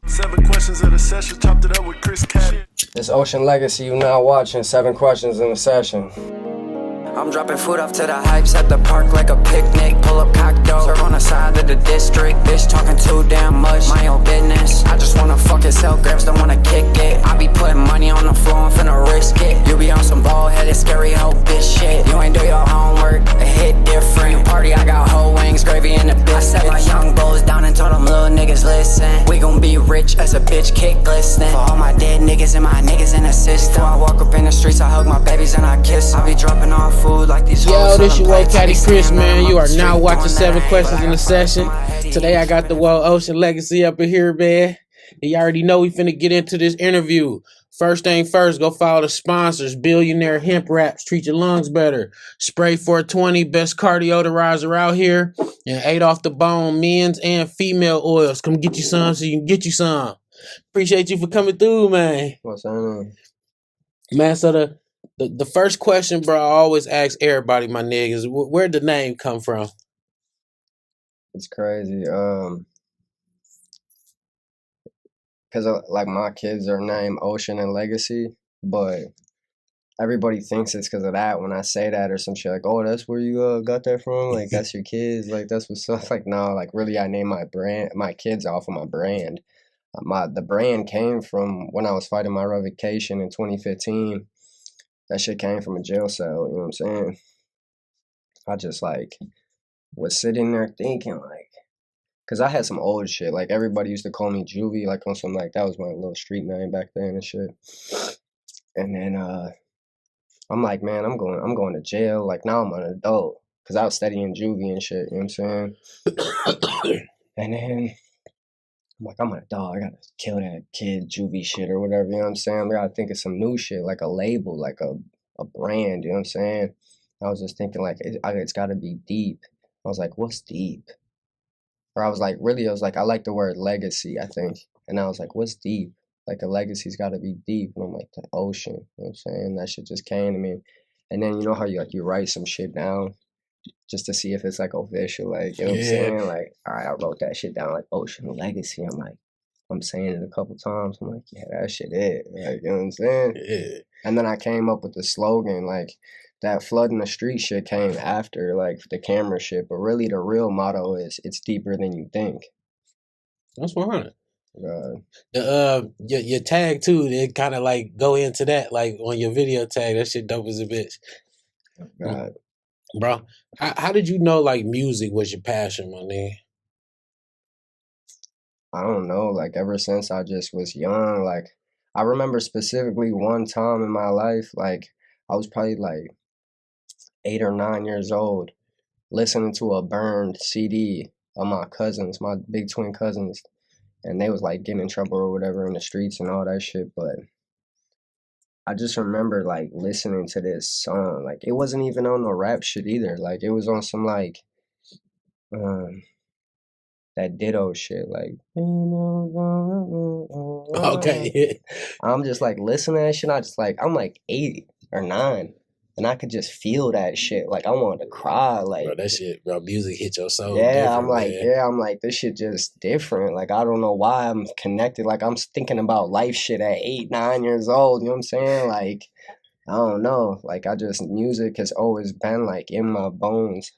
7 questions of the session, chopped it up with Chris Caddy. It's Ocean Legacy, you now watching 7 questions in a session. I'm dropping food off to the hypes at the park like a picnic. Pull up cocktail, serve on the side of the district. Bitch talking too damn much, my own business. I just wanna fucking sell grams, don't wanna kick it. I be putting money on the floor, I'm finna risk it. You be on some bald-headed, scary hoe bitch shit. You ain't do your homework, it hit different. You party, I got whole wings, gravy in the bitch. I set my young bulls down and told them little niggas listen. We gon' be rich as a bitch kick glistening. For all my dead niggas and my niggas in the system. I walk up in the streets, I hug my babies and I kiss. I be dropping off food like these. Yo, this your Woe Caddy Chris, man. You are now watching 7 questions in a session. Today I got the Woe Ocean Legacy up in here, man. And you already know we finna get into this interview. First thing first, go follow the sponsors. Billionaire Hemp Wraps, treat your lungs better. Spray 420, best cardio deodorizer out here. And 8 off the bone, men's and female oils. Come get you some so you can get you some. Appreciate you for coming through, man. What's on? Man, so the first question, bro, I always ask everybody, my niggas, where'd the name come from? It's crazy. Cause like my kids are named Ocean and Legacy, but everybody thinks it's because of that. When I say that or some shit, like, oh, that's where you got that from? Like, that's your kids? Like, that's what's up? Like, no, like, really, I named my kids off of my brand. The brand came from when I was fighting my revocation in 2015. That shit came from a jail cell, you know what I'm saying? I just, like, was sitting there thinking, like, because I had some old shit. Like, everybody used to call me Juvie, like, on some, like, that was my little street name back then and shit. And then, I'm like, man, I'm going to jail. Like, now I'm an adult. Because I was studying juvie and shit, you know what I'm saying? And then I'm like, I'm an adult. I gotta kill that kid juvie shit or whatever, you know what I'm saying? I gotta think of some new shit, like a label, like a brand, you know what I'm saying? I was just thinking, like, it's gotta be deep. I was like, what's deep? Or I was like, I like the word legacy, I think. And I was like, what's deep? Like, a legacy's got to be deep. And I'm like, the ocean. You know what I'm saying? That shit just came to me. And then, you know how you write some shit down just to see if it's, like, official. Like, you know what I'm saying? Like, all right, I wrote that shit down, like, ocean legacy. I'm saying it a couple times. I'm like, yeah, that shit it. Like, you know what I'm saying? Yeah. And then I came up with the slogan, like, that flood in the street shit came after, like, the camera shit. But really, the real motto is, it's deeper than you think. That's 100. Your tag too, it kind of like go into that, like on your video tag. That shit dope as a bitch. God. Bro, how did you know like music was your passion, my nigga? I don't know, like ever since I just was young. Like, I remember specifically one time in my life, like I was probably like 8 or 9 years old, listening to a burned CD of my cousins, my big twin cousins, and they was like getting in trouble or whatever in the streets and all that shit. But I just remember like listening to this song. Like, it wasn't even on no rap shit either. Like, it was on some like that Ditto shit, like, Okay. I'm just like listening to that shit. I'm like 8 or 9, and I could just feel that shit. Like, I wanted to cry. Like, bro, that shit, bro, music hit your soul. Yeah, I'm like, this shit just different. Like, I don't know why I'm connected. Like, I'm thinking about life shit at 8, 9 years old. You know what I'm saying? Like, I don't know. Like, music has always been like in my bones.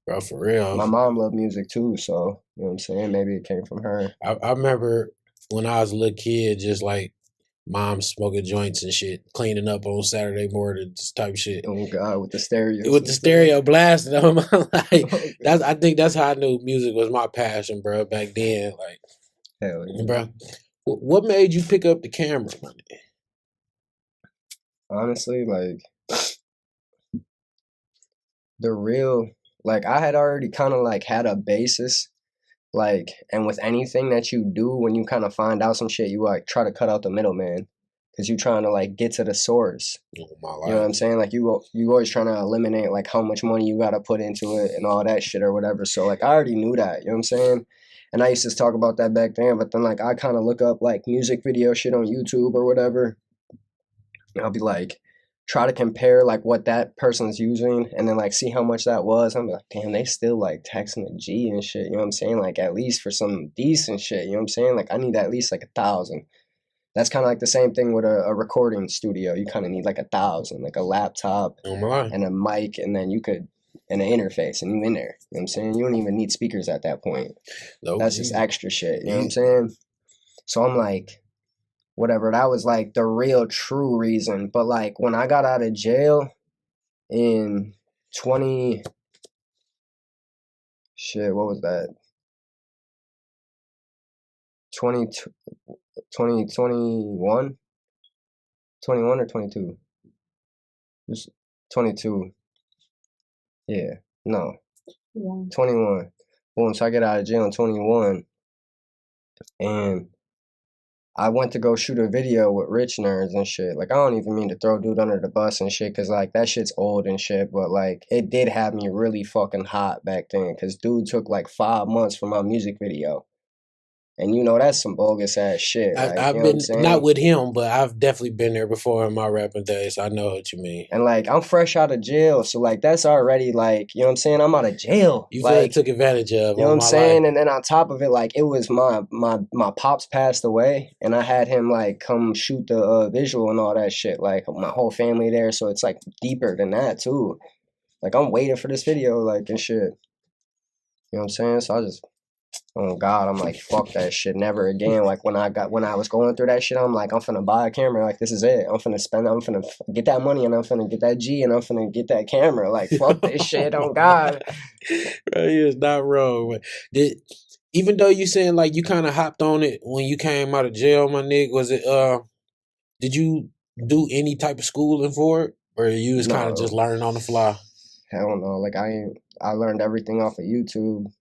Bro, for real. My mom loved music too, so, you know what I'm saying? Maybe it came from her. I remember when I was a little kid, just like mom smoking joints and shit, cleaning up on Saturday morning, this type of shit. Oh God, with the stereo. With the stereo blasting on my like, I think that's how I knew music was my passion, bro, back then. Like, hell yeah. Bro, what made you pick up the camera, man? Honestly, like, I had already kind of like had a basis, like, and with anything that you do, when you kind of find out some shit, you like try to cut out the middleman, because you trying to like get to the source. Oh, my life. You know what I'm saying? Like, you always trying to eliminate like how much money you got to put into it and all that shit or whatever. So like, I already knew that, you know what I'm saying? And I used to talk about that back then, but then like I kind of look up like music video shit on YouTube or whatever, and I'll be like, try to compare like what that person's using and then like see how much that was. I'm like, damn, they still like taxing a G and shit, you know what I'm saying? Like at least for some decent shit, you know what I'm saying? Like I need at least like 1,000. That's kind of like the same thing with a recording studio. You kind of need like 1,000, like a laptop and a mic, and then you could, and an interface, and you in there. You know what I'm saying? You don't even need speakers at that point. That's just extra shit. You know what I'm saying? So I'm like, whatever. That was like the real true reason. But like when I got out of jail in 20, shit, what was that? 2021? 21 or 22? Just 22. Yeah. No. 21. Boom. So I get out of jail in 21. And I went to go shoot a video with Rich Nerds and shit. Like, I don't even mean to throw dude under the bus and shit, because, like, that shit's old and shit. But, like, it did have me really fucking hot back then, because dude took, like, 5 months for my music video. And, you know, that's some bogus ass shit. Like, I've you know been, not with him, but I've definitely been there before in my rapping days. I know what you mean. And, like, I'm fresh out of jail. So, like, that's already, like, you know what I'm saying? I'm out of jail. You like, feel took advantage of. You know what I'm saying? And then on top of it, like, it was my pops passed away. And I had him, like, come shoot the visual and all that shit. Like, my whole family there. So it's, like, deeper than that, too. Like, I'm waiting for this video, like, and shit. You know what I'm saying? So I just... Oh God, I'm like, fuck that shit, never again. Like when I was going through that shit, I'm like, I'm finna buy a camera, like this is it. I'm finna get that money and I'm finna get that G and I'm finna get that camera. Like fuck this shit, oh God. Bro, he is not wrong. Even though you saying like you kind of hopped on it when you came out of jail, my nigga, was it did you do any type of schooling for it, or you was kind of just learning on the fly? Hell no, like I learned everything off of YouTube.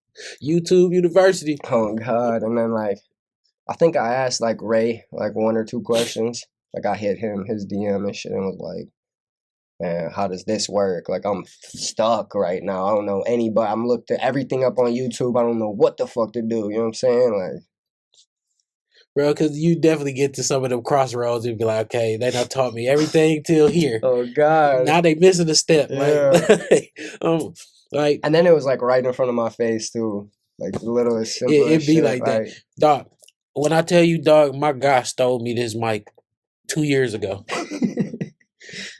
YouTube University. Oh God. And then like I think I asked like Ray like 1 or 2 questions. Like I hit him his DM and shit and was like, man, how does this work? Like I'm stuck right now. I don't know anybody. I'm looked at everything up on YouTube. I don't know what the fuck to do. You know what I'm saying? Like, bro, because you definitely get to some of them crossroads and be like, okay, they done taught me everything till here. Oh God. Now they missing a step. Yeah. Like, and then it was like right in front of my face too. Like the littlest simple it'd be shit, like that. Dog, when I tell you, dog, my guy stole me this mic 2 years ago.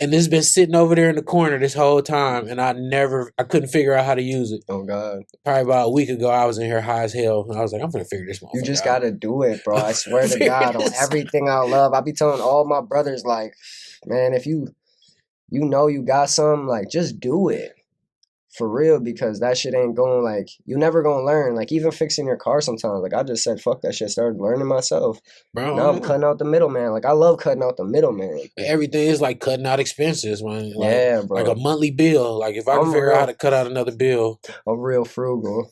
And it's been sitting over there in the corner this whole time, and I couldn't figure out how to use it. Oh God. Probably about a week ago, I was in here high as hell, and I was like, I'm gonna figure this motherfucker You just out. gotta do it, bro. I swear to God, on everything I love. I be telling all my brothers, like, man, if you know you got something, like, just do it. For real, because that shit ain't going, like, you never gonna learn. Like, even fixing your car sometimes, like, I just said, fuck that shit, started learning myself. Bro, now I'm cutting out the middleman. Like, I love cutting out the middleman. Everything is like cutting out expenses, man. Like, yeah, bro. Like a monthly bill. Like, if I can figure out how to cut out another bill. I'm real frugal.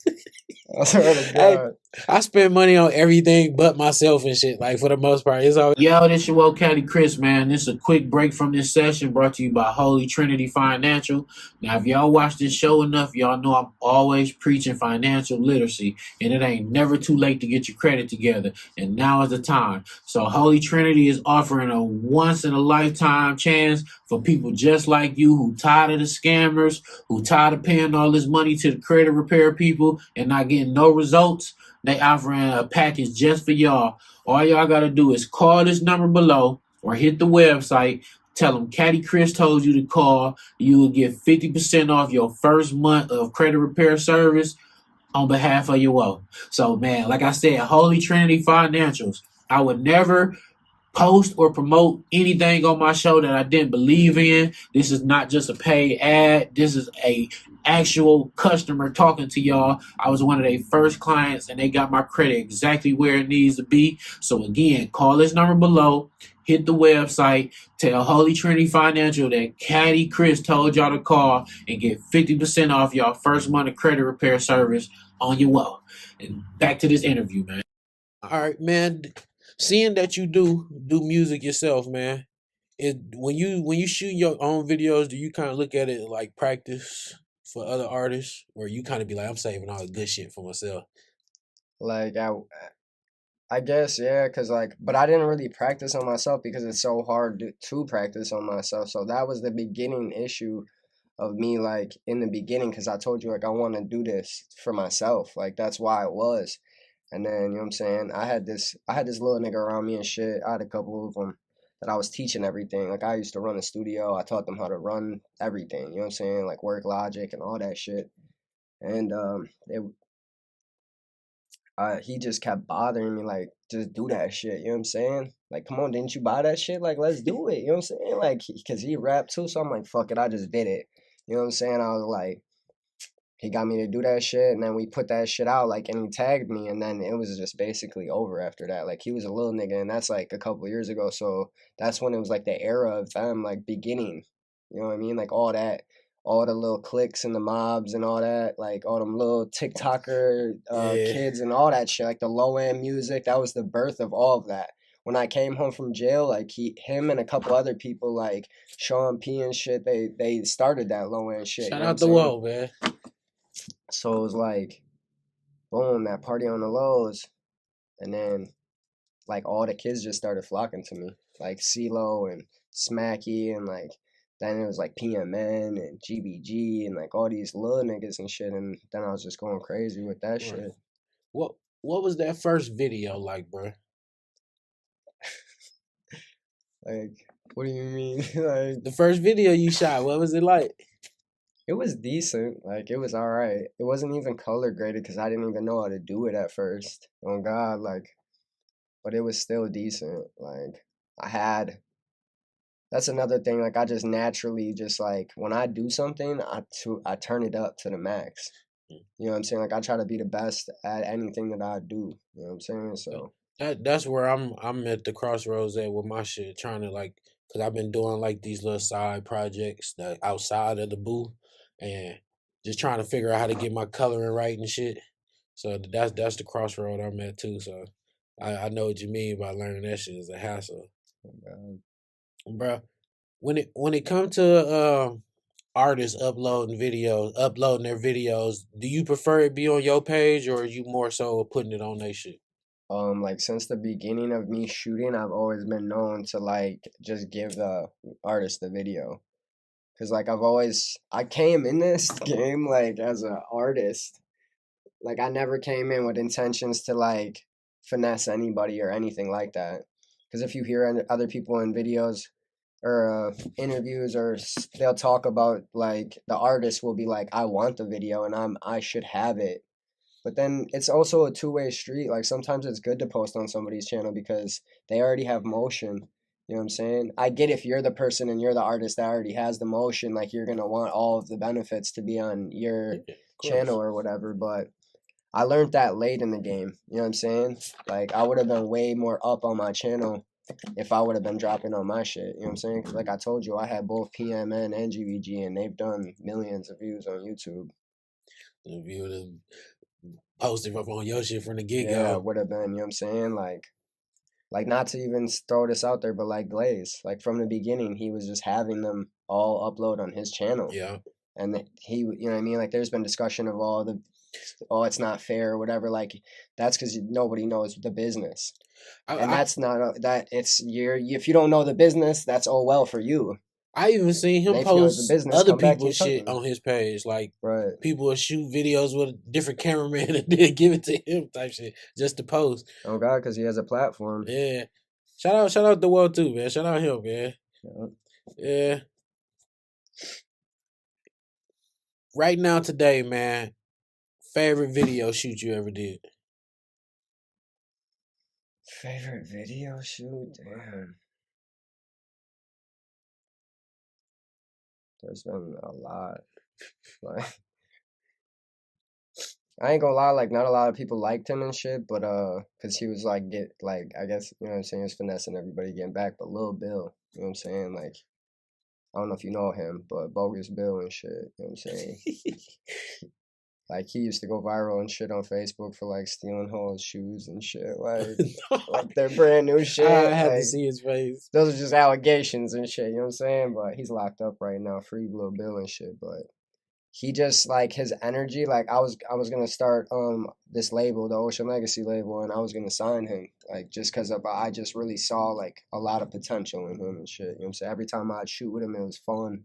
I swear to God. I spend money on everything but myself and shit. Like, for the most part, it's always... Yo, this your Woe County Chris, man. This is a quick break from this session brought to you by Holy Trinity Financial. Now, if y'all watch this show enough, y'all know I'm always preaching financial literacy, and it ain't never too late to get your credit together, and now is the time. So Holy Trinity is offering a once-in-a-lifetime chance for people just like you who tired of the scammers, who tired of paying all this money to the credit repair people and not getting no results. They offering a package just for y'all. All y'all got to do is call this number below or hit the website. Tell them Caddy Chris told you to call. You will get 50% off your first month of credit repair service on behalf of your woe. So, man, like I said, Holy Trinity Financials. I would never post or promote anything on my show that I didn't believe in. This is not just a paid ad. This is a actual customer talking to y'all. I was one of their first clients, and they got my credit exactly where it needs to be. So again, call this number below, hit the website, tell Holy Trinity Financial that Caddy Chris told y'all to call, and get 50% off y'all first month of credit repair service on your woe. And back to this interview, man. All right, man. Seeing that you do music yourself, man, when you shoot your own videos, do you kind of look at it like practice for other artists, or you kind of be like, I'm saving all the good shit for myself? Like I guess, yeah, because, like, but I didn't really practice on myself because it's so hard to practice on myself. So that was the beginning issue of me, like, in the beginning, because I told you, like, I want to do this for myself. Like, that's why it was. And then, you know what I'm saying? I had this little nigga around me and shit. I had a couple of them that I was teaching everything. Like, I used to run a studio. I taught them how to run everything, you know what I'm saying? Like, work logic and all that shit. And he just kept bothering me, like, just do that shit, you know what I'm saying? Like, come on, didn't you buy that shit? Like, let's do it, you know what I'm saying? Like, because he rapped too, so I'm like, fuck it, I just did it. You know what I'm saying? I was like, he got me to do that shit, and then we put that shit out, like, and he tagged me, and then it was just basically over after that. Like, he was a little nigga, and that's, like, a couple of years ago, so that's when it was, like, the era of them, like, beginning, you know what I mean? Like, all that, all the little cliques and the mobs and all that, like, all them little TikToker Yeah. kids and all that shit, like, the low-end music, that was the birth of all of that. When I came home from jail, like, him and a couple other people, like, Sean P and shit, they started that low-end shit, Shout you know out what the I'm saying? wall, man. So it was like, boom, that party on the lows. And then, like, all the kids just started flocking to me. Like, CeeLo and Smacky and, like, then it was, like, PMN and GBG and, like, all these little niggas and shit. And then I was just going crazy with that Right. shit. What was that first video like, bro? Like, what do you mean? Like, The first video you shot, what was it like? it was decent. Like, it was all right. It wasn't even color graded because I didn't even know how to do it at first. Oh, God, like, but it was still decent. Like, that's another thing. Like, I just naturally just, like, when I do something, I turn it up to the max. You know what I'm saying? Like, I try to be the best at anything that I do. You know what I'm saying? So That's where I'm at the crossroads at with my shit, trying to, like, cause I've been doing like these little side projects that outside of the booth, and just trying to figure out how to get my coloring right and shit. So that's the crossroad I'm at too. So I know what you mean by learning that shit is a hassle, bro. When it comes to artists uploading their videos, do you prefer it be on your page or are you more so putting it on their shit? like, since the beginning of me shooting, I've always been known to, like, just give the artist the video. Cause, like, I came in this game, like, as an artist. Like, I never came in with intentions to, like, finesse anybody or anything like that. Because if you hear other people in videos or interviews, or they'll talk about, like, the artist will be like, I want the video and I should have it. But then it's also a two-way street. Like, sometimes it's good to post on somebody's channel because they already have motion. You know what I'm saying? I get if you're the person and you're the artist that already has the motion, like, you're gonna want all of the benefits to be on your Yeah, of channel course. or whatever. But I learned that late in the game. You know what I'm saying? Like, I would have been way more up on my channel if I would have been dropping on my shit. You know what I'm saying? 'Cause like I told you, I had both PMN and GVG, and they've done millions of views on YouTube. If you would have posted up on your shit from the get Yeah, go. would have been. You know what I'm saying? Like, not to even throw this out there, but, like, Glaze, like, from the beginning, he was just having them all upload on his channel. Yeah. And he, you know what I mean? Like, there's been discussion of it's not fair or whatever. Like, that's because nobody knows the business. And that's not, if you don't know the business, that's all well for you. I even seen him And if you know the post business, other come back to your people's shit cousin. on his page. Like, Right. people will shoot videos with a different cameraman and then give it to him type shit just to post. Oh, God, because he has a platform. Yeah. Shout out the world too, man. Shout out him, man. Yeah. Right now, today, man, favorite video shoot you ever did? Favorite video shoot? Damn. There's been a lot. Like, I ain't gonna lie, like, not a lot of people liked him and shit, but cause he was like, I guess, you know what I'm saying, he was finessing everybody getting back. But Lil Bill, you know what I'm saying, like, I don't know if you know him, but Bogus Bill and shit, you know what I'm saying. Like, he used to go viral and shit on Facebook for, like, stealing hoes' shoes and shit, like they're brand new shit. I had to Like, see his face. those are just allegations and shit, you know what I'm saying. But he's locked up right now, free Lil Bill and shit. But he just like his energy. Like I was gonna start this label, the Ocean Legacy label, and I was gonna sign him like just because of I just really saw like a lot of potential in him and shit. You know what I'm saying? Every time I'd shoot with him, it was fun.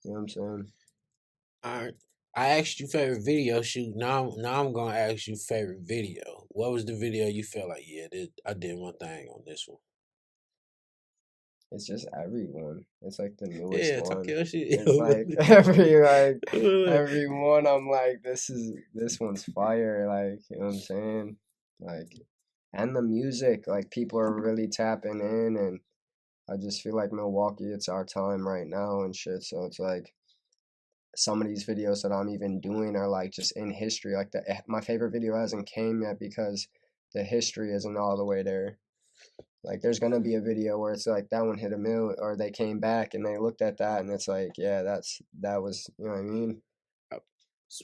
You know what I'm saying? Alright. I asked you favorite video shoot. Now I'm gonna ask you favorite video. What was the video you felt like, yeah, I did my thing on this one? It's just everyone. It's like the newest Yeah, one. talk your shit. It's like every one. I'm like, this one's fire. Like, you know what I'm saying? Like, and the music, like people are really tapping in, and I just feel like Milwaukee, it's our time right now and shit. So it's like some of these videos that I'm even doing are like just in history. Like my favorite video hasn't came yet because the history isn't all the way there. Like there's gonna be a video where it's like that one hit a mil, or they came back and they looked at that and it's like, yeah, that was, you know what I mean?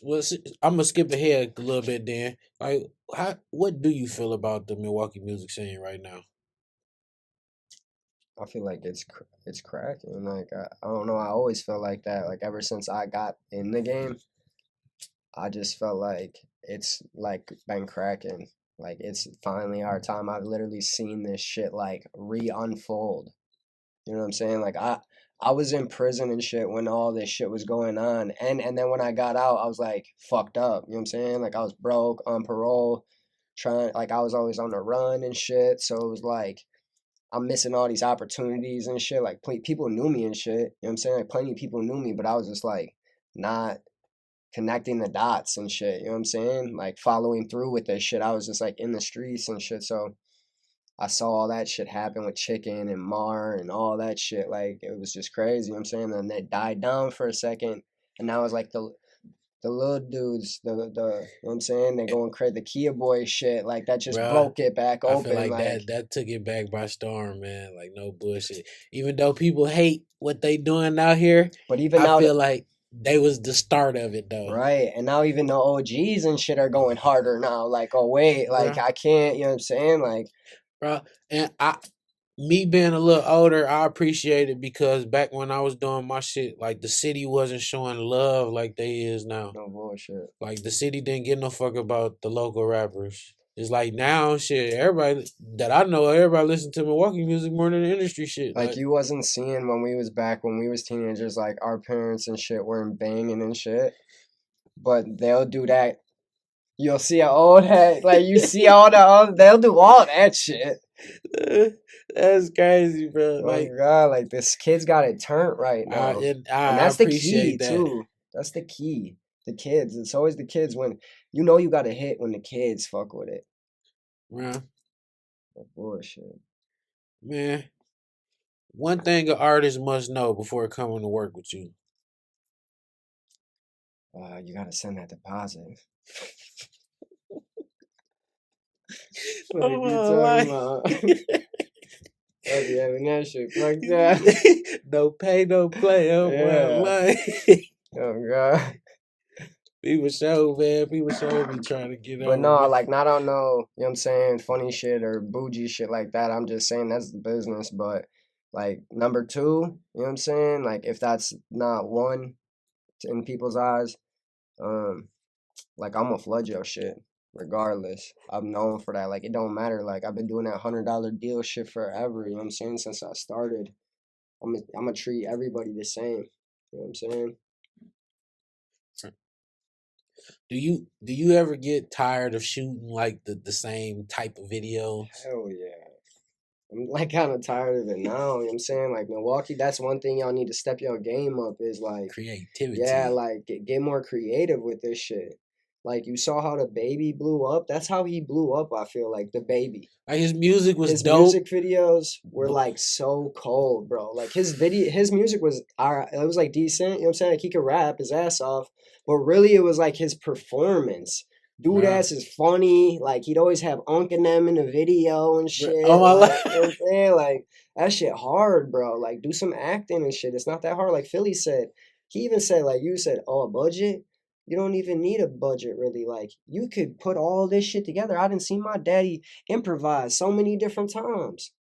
Well, I'm gonna skip ahead a little bit then. Like, what do you feel about the Milwaukee music scene right now? I feel like it's cracking. Like I don't know. I always felt like that. Like ever since I got in the game, I just felt like it's like been cracking. Like it's finally our time. I've literally seen this shit like re-unfold. You know what I'm saying? Like I was in prison and shit when all this shit was going on, and then when I got out, I was like fucked up. You know what I'm saying? Like I was broke on parole, like I was always on the run and shit. So it was like I'm missing all these opportunities and shit. Like people knew me and shit. You know what I'm saying? Like plenty of people knew me, but I was just like not connecting the dots and shit. You know what I'm saying? Like following through with this shit. I was just like in the streets and shit. So I saw all that shit happen with Chicken and Mar and all that shit. Like it was just crazy. You know what I'm saying? And they died down for a second, and now it's like the little dudes, the you know what I'm saying? They're going crazy. The Kia Boy shit, like that just broke it back open. I feel like that took it back by storm, man. Like no bullshit. Even though people hate what they doing out here, but even I now feel like they was the start of it though. Right. And now even the OGs and shit are going harder now. Like, oh wait, like I can't, you know what I'm saying? Like, bro, and me being a little older, I appreciate it because back when I was doing my shit, like the city wasn't showing love like they is now. No bullshit. Like the city didn't give no fuck about the local rappers. It's like now, shit, everybody that I know, everybody listen to Milwaukee music more than the industry shit. Like you wasn't seeing when we was teenagers, like our parents and shit weren't banging and shit. But they'll do that. You'll see all that, like you see all the they'll do all that shit. That's crazy, bro. Oh my God, like this kid's got it turned right now. And that's the key too. That's the key. The kids. It's always the kids when you know you got a hit when the kids fuck with it. Yeah. Oh, bullshit. Man, one thing an artist must know before coming to work with you. You gotta send that deposit. Having that shit like that. No pay, no play. Oh God. People show, man. People show me trying to get on. But no, like, not on no, you know what I'm saying, funny shit or bougie shit like that. I'm just saying that's the business. But, like, number two, you know what I'm saying? Like, if that's not one in people's eyes, like, I'm gonna flood your shit regardless. I'm known for that. Like, it don't matter. Like, I've been doing that $100 deal shit forever, you know what I'm saying, since I started. I'm gonna treat everybody the same, you know what I'm saying? Do you ever get tired of shooting like the same type of videos? Hell yeah. I'm like kind of tired of it now, you know what I'm saying? Like Milwaukee, that's one thing y'all need to step your game up is like creativity. Yeah, like get more creative with this shit. Like you saw how the Baby blew up. That's how he blew up, I feel like, the Baby. Like his music was dope. His music videos were like so cold, bro. Like his music was it was like decent, you know what I'm saying? Like he could rap his ass off, but really it was like his performance. Dude ass is funny. Like he'd always have Unk and them in the video and shit. Oh my life. You know what I'm saying? Like that shit hard, bro. Like do some acting and shit. It's not that hard. Like Philly said. He even said, like you said, oh, a budget? You don't even need a budget, really. Like, you could put all this shit together. I didn't see my daddy improvise so many different times.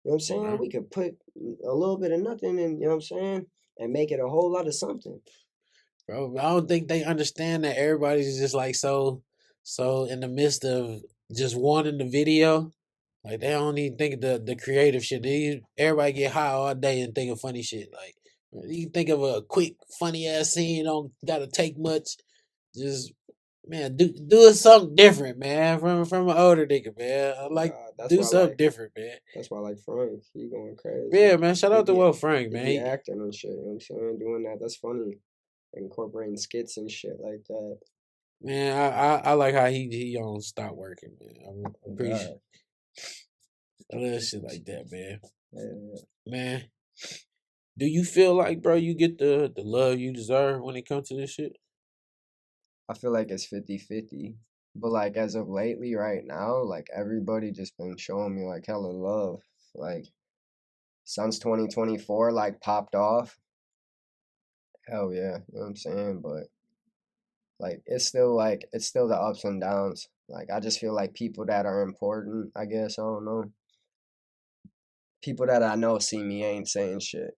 You know what I'm saying? We could put a little bit of nothing in, you know what I'm saying? And make it a whole lot of something. Bro, I don't think they understand that everybody's just like so in the midst of just wanting the video. Like they don't even think of the creative shit. Everybody get high all day and think of funny shit. Like you can think of a quick funny ass scene, don't gotta take much. Just man, do something different, man. From an older nigga, man. I like do something different, man. That's why I like Frank. He going crazy. Yeah, man. Shout out to Will Frank, man. He acting and shit. You know what I'm saying? Doing that's funny. Incorporating skits and shit like that. Man, I like how he don't stop working, man. I'm pretty sure. I love shit like that, man. Yeah. Man, do you feel like, bro, you get the love you deserve when it comes to this shit? I feel like it's 50-50. But like as of lately, right now, like everybody just been showing me like hella love. Like since 2024, like popped off. Hell yeah, you know what I'm saying? But like it's still the ups and downs. Like I just feel like people that are important, I guess, I don't know. People that I know see me ain't saying shit.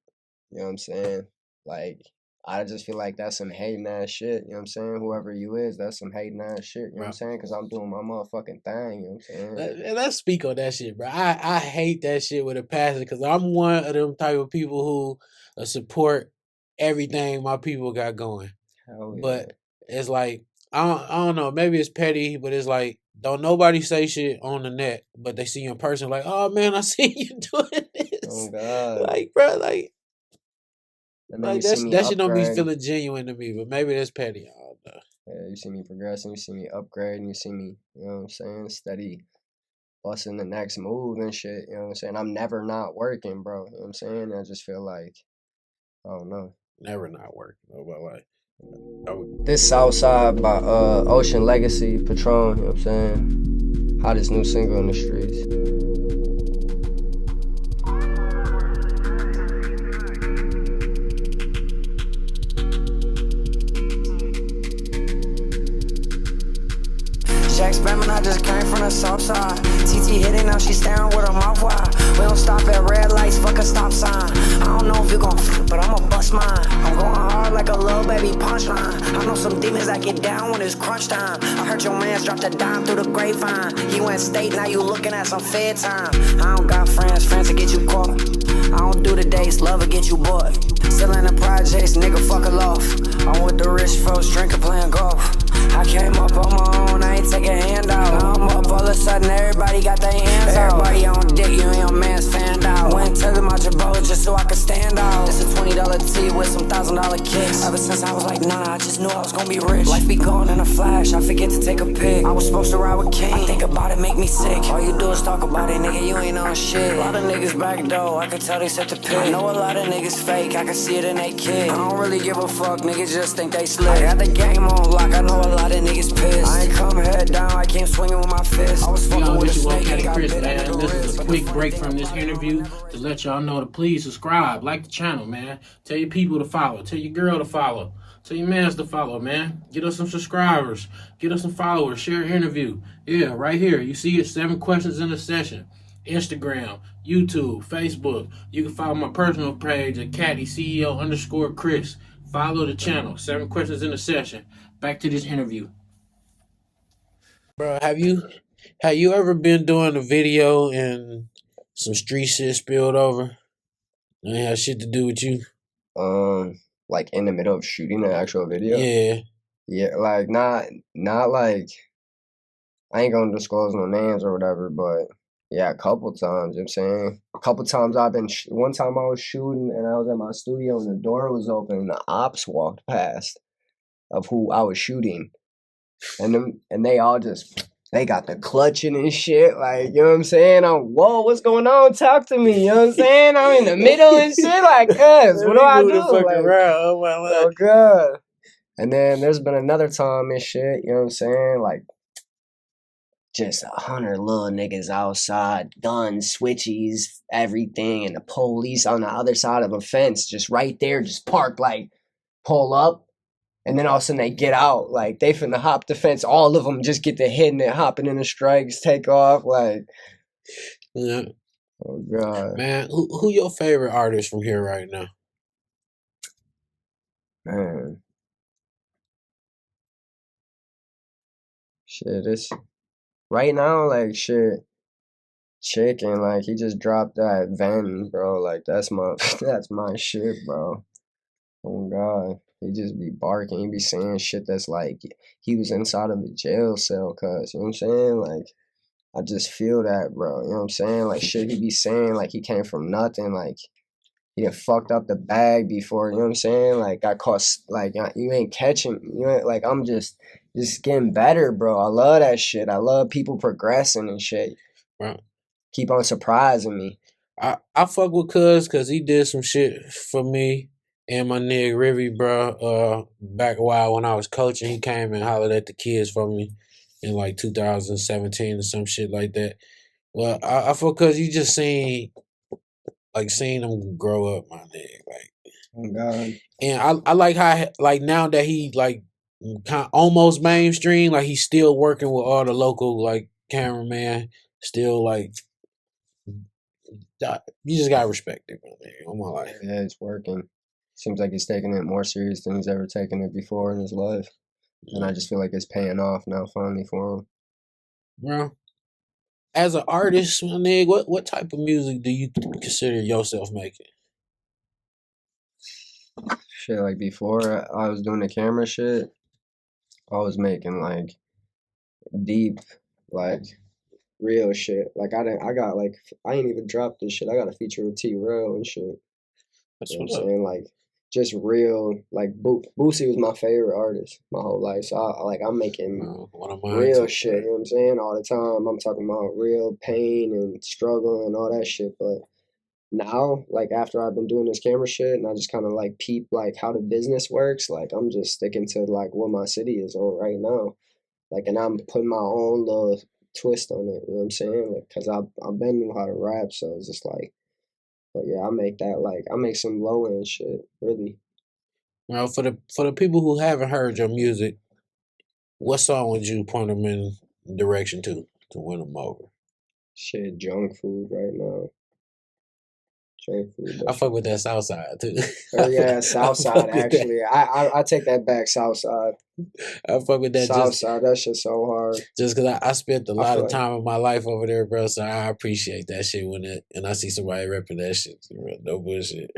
You know what I'm saying? Like I just feel like that's some hating ass shit. You know what I'm saying? Whoever you is, that's some hating ass shit. You know what I'm saying? Because I'm doing my motherfucking thing. You know what I'm saying? Let's speak on that shit, bro. I hate that shit with a passion because I'm one of them type of people who support everything my people got going. Hell yeah. But it's like I don't know. Maybe it's petty, but it's like don't nobody say shit on the net, but they see you in person like, oh man, I see you doing this. Oh God. Like, bro, like that shit don't be upgrade. feeling genuine to me, but maybe that's petty. I don't know. Yeah, you see me progressing, you see me upgrading, you see me, you know what I'm saying, steady busting the next move and shit, you know what I'm saying? I'm never not working, bro, you know what I'm saying? I just feel like, I don't know. Never not working. Like, this Southside by Ocean Legacy, Patron, you know what I'm saying? Hottest new single in the streets. I just came from the south side. TT hitting, now she staring with her mouth wide. We don't stop at red lights, fuck a stop sign. I don't know if you gon' but I'ma bust mine. I'm going hard like a little baby punchline. I know some demons that get down when it's crunch time. I heard your man's dropped a dime through the grapevine. He went state, now you looking at some fair time. I don't got friends to get you caught. I don't do the dates, love will get you bought. Still in the projects, nigga, fuck a loaf. I'm with the rich folks, drinking, playing golf. I came up on my own, I ain't take a handout. Now I'm up, all of a sudden everybody got their hands out. Everybody on dick, you and your man's fanned out. Went to the boat just so I could stand out. It's a $20 tee with some $1,000 kicks. Ever since I was like, nah, I just knew I was gonna be rich. Life be gone in a flash, I forget to take a pic. I was supposed to ride with King, I think about it, make me sick. All you do is talk about it, nigga, you ain't on shit. A lot of niggas back though, I can tell they set the pick. I know a lot of niggas fake, I can see it in they kid. I don't really give a fuck, niggas just think they slick. I got the game on lock, I know a lot of niggas pissed. I ain't come head down, I came swinging with my fist. I was fucking with a snake, I got bit in the This is wrist. a quick break from this interview to let y'all know to please subscribe, like the channel, man. Tell your people to follow, tell your girl to follow, tell your mans to follow, man. Get us some subscribers, get us some followers, share an interview. Yeah, right here. You see it, 7 questions in a session. Instagram, YouTube, Facebook. You can follow my personal page at CattyCEO_Chris. Follow the channel. 7 questions in a session. Back to this interview. Bro, have you ever been doing a video and some street shit spilled over? And it had shit to do with you? Like in the middle of shooting an actual video? Yeah. Yeah, like not like, I ain't gonna disclose no names or whatever, but yeah, a couple times, you know what I'm saying? A couple times one time I was shooting and I was at my studio and the door was open and the ops walked past of who I was shooting. And they all they got the clutching and shit, like, you know what I'm saying? Whoa, what's going on? Talk to me, you know what I'm saying? I'm in the middle and shit, like, cuz, what do I do? Like, oh my God. Oh, God. And then there's been another time and shit, you know what I'm saying? Like, just 100 little niggas outside, guns, switchies, everything, and the police on the other side of a fence, just right there, just parked, like, pull up. And then all of a sudden they get out, like they finna hop the fence. All of them just get to hitting it, hopping in the strikes, take off, like. Yeah. Oh God. Man, who your favorite artist from here right now? Man, Shit, it's right now, like shit, chicken, like he just dropped that Venn, bro. Like that's my that's my shit, bro. Oh God. He just be barking, he be saying shit that's like he was inside of a jail cell, cuz you know what I'm saying? Like I just feel that, bro. You know what I'm saying? Like shit he be saying like he came from nothing, like he done fucked up the bag before, you know what I'm saying? Like got caught, like you ain't catching, you ain't, like I'm just getting better, bro. I love that shit. I love people progressing and shit. Right. Keep on surprising me. I fuck with Cuz because he did some shit for me and my nigga Rivy, bro. Back a while when I was coaching, he came and hollered at the kids for me in like 2017 or some shit like that. Well, I fuck because you just seen them grow up, my nigga. Like, Oh God. and I like how like now that he like kind almost mainstream, like he's still working with all the local like cameraman, still like you just gotta respect it, man. All my life. Yeah, it's working. Seems like he's taking it more serious than he's ever taken it before in his life. And I just feel like it's paying off now finally for him. Bro, as an artist, my nigga, what type of music do you consider yourself making? Shit, like before I was doing the camera shit, I was making like deep, like real shit. Like I ain't even dropped this shit. I got a feature with T-Rail and shit. That's You know what's what I'm up. saying? Like just real, like Boosie was my favorite artist my whole life. So I'm making One of mine real too. shit, you know what I'm saying? All the time. I'm talking about real pain and struggle and all that shit. But now, like after I've been doing this camera shit and I just kind of like peep like how the business works, like I'm just sticking to like what my city is on right now. Like, and I'm putting my own little twist on it, you know what I'm saying? Like, cause I've been knew how to rap, so it's just like, but yeah, I make some low end shit, really. Now, for the people who haven't heard your music, what song would you point them in direction to win them over? Shit, junk food right now. Junk food. I fuck with that South Side too. Oh yeah, I South Side fuck with that. actually. I take that back, South Side. I fuck with that South Side, that shit's so hard. just because I spent a I lot feel of like time of my life over there, bro. So I appreciate that shit and I see somebody repping that shit. Bro. No bullshit.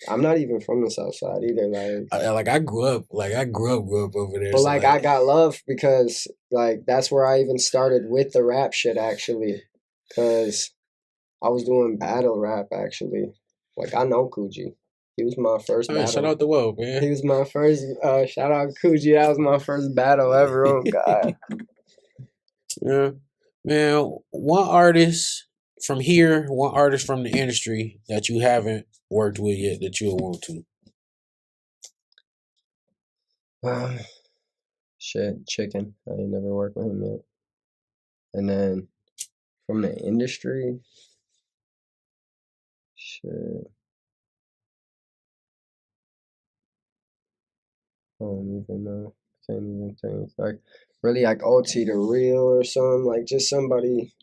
I'm not even from the South Side either, like. I grew up over there. But So like I got love because like that's where I even started with the rap shit actually, cause I was doing battle rap actually. Like I know Coogee. He was my first battle. shout out the world, man. He was my first. Shout out Coogee. That was my first battle ever. Oh God. Yeah, man. One artist from here, one artist from the industry that you haven't worked with yet that you'll want to. Shit, Chicken. I ain't never worked with him yet. And then from the industry, shit. I don't even know. Can't even think. Like really like OT the Real or something. Like just somebody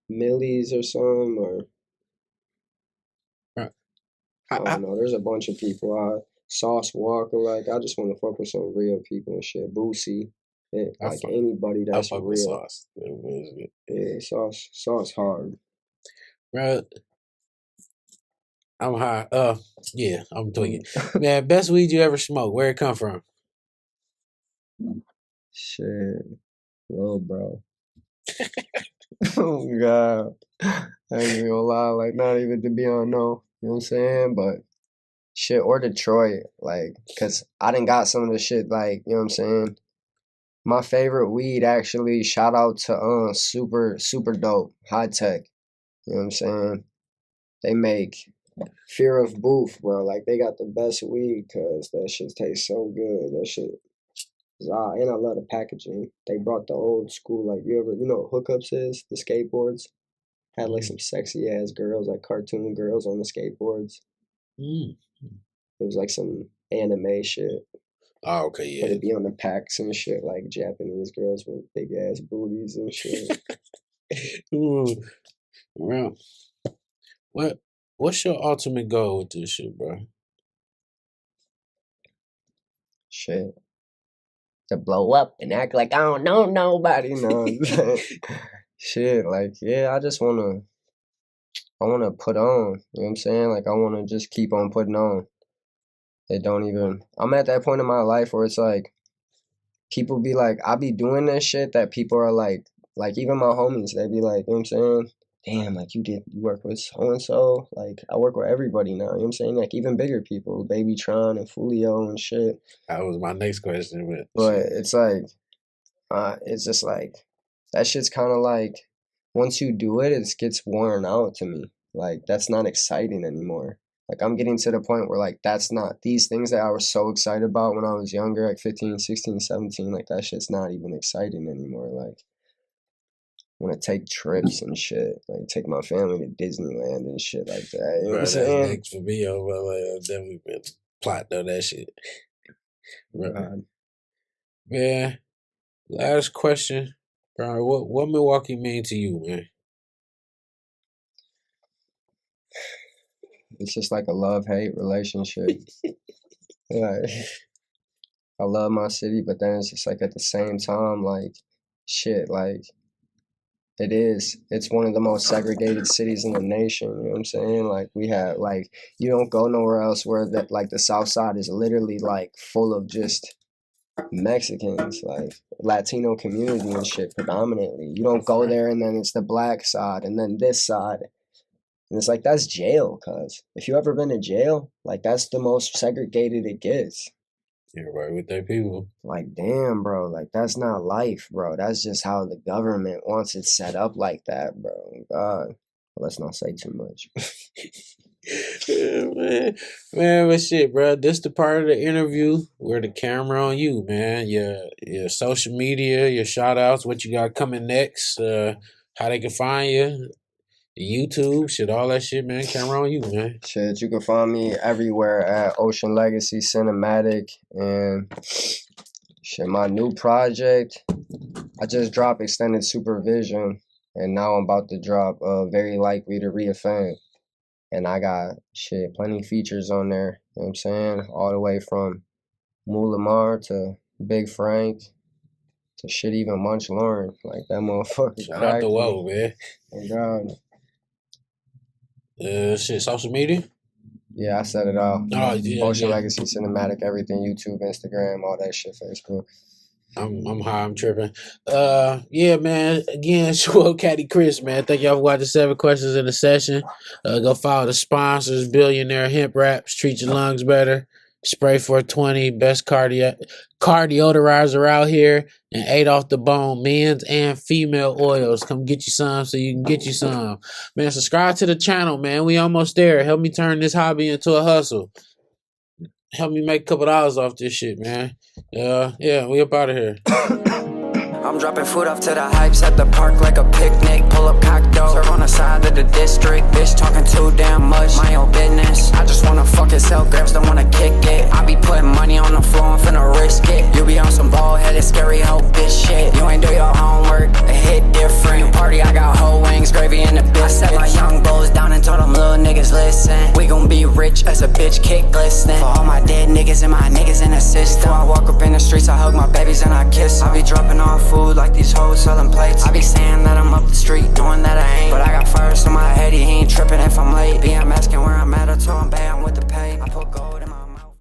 Millies or something or Right. I don't know. There's a bunch of people. Sauce Walker, like I just want to fuck with some real people and shit. Boosie, like anybody that's fuck with real. Sauce. Yeah, Sauce hard. Bro, I'm high. Yeah, I'm tweaking. Man, best weed you ever smoked? Where it come from? Shit, little bro. Oh God, I ain't even gonna lie. Like not even to be on no. You know what I'm saying? But shit, or Detroit, like, cause I done got some of the shit, like, you know what I'm saying? My favorite weed actually, shout out to super dope, high tech. You know what I'm saying? They make Fear of Booth, bro. Like they got the best weed cause that shit tastes so good. That shit and I love the packaging. They brought the old school, like you know what hookups is? The skateboards. Had like some sexy ass girls, like cartoon girls on the skateboards. Mm. It was like some anime shit. Oh, okay, yeah. But it'd be on the packs and shit, like Japanese girls with big ass booties and shit. Ooh. Well, what's your ultimate goal with this shit, bro? Shit. to blow up and act like I don't know nobody. You know what I'm saying? Shit, like, yeah, I wanna put on. You know what I'm saying? Like, I wanna just keep on putting on. I'm at that point in my life where it's like, people be like, I be doing this shit that people are like even my homies, they be like, you know what I'm saying? Damn, like you work with so-and-so. Like, I work with everybody now, you know what I'm saying? Like, even bigger people, Baby Tron and Fulio and shit. That was my next question. But it's like, it's just like, that shit's kind of like, once you do it, it gets worn out to me. Like, that's not exciting anymore. Like, I'm getting to the point where, like, that's not, these things that I was so excited about when I was younger, like 15, 16, 17, like, that shit's not even exciting anymore. Like, I want to take trips and shit. Like, take my family to Disneyland and shit like that. You know what I'm saying? That's next for me, I've definitely been plotting on that shit. Man, last question. Bro, what Milwaukee mean to you, man? It's just like a love-hate relationship. Like, I love my city, but then it's just like at the same time, like, shit, like, it's one of the most segregated cities in the nation, you know what I'm saying? Like, we have, like, you don't go nowhere else where that, like, the South Side is literally, like, full of just Mexicans, like, Latino community and shit predominantly. You don't go there and then it's the black side and then this side. And it's like, that's jail, cuz. If you ever been to jail, like, that's the most segregated it gets. You're right with that people. Like, damn, bro. Like, that's not life, bro. That's just how the government wants it set up like that, bro. God. Let's not say too much. Yeah, man, but shit, bro. This the part of the interview where the camera on you, man. Your social media, your shout outs, what you got coming next, how they can find you. YouTube, shit, all that shit, man. Camera on you, man. Shit, you can find me everywhere at Ocean Legacy Cinematic. And shit, my new project, I just dropped Extended Supervision. And now I'm about to drop Very Likely to Reoffend. And I got, shit, plenty of features on there. You know what I'm saying? All the way from Lamar to Big Frank to shit, even Munch Lauren. Like, that motherfucker. Shout out to Woe, man. Thank God. Shit, social media? Yeah, I said it all. Oh, yeah, Ocean Legacy Cinematic, everything, YouTube, Instagram, all that shit, Facebook. I'm high, I'm tripping. Yeah, man. Again, Swole Caddy Chris, man. Thank y'all for watching 7 questions in a session. Go follow the sponsors, Billionaire Hemp Wraps, treat your lungs better. Spray 420, best cardioderizer out here, and 8 off the bone, men's and female oils. Come get you some so you can get you some. Man, subscribe to the channel, man. We almost there. Help me turn this hobby into a hustle. Help me make a couple dollars off this shit, man. Yeah, we up out of here. I'm dropping food off to the hypes at the park like a picnic. Pull up cocktail, serve on the side of the district. Bitch talking too damn much, my own business. I just wanna fucking sell grams, don't wanna kick it. I be putting money on the floor, I'm finna risk it. You be on some bald-headed, scary hoe bitch shit. You ain't do your homework, it hit different. You party, I got whole wings, gravy in the bitch. I set my young bulls down and told them little niggas listen. We gon' be rich as a bitch kick glistening. For all my dead niggas and my niggas in the system. I walk up in the streets, I hug my babies and I kiss them. I be dropping off food like these hoes selling plates. I be saying that I'm up the street, doing that I ain't. But I got first in my head, he ain't tripping if I'm late. BM asking where I'm at, I told him, babe, I'm with the pay. I put gold in my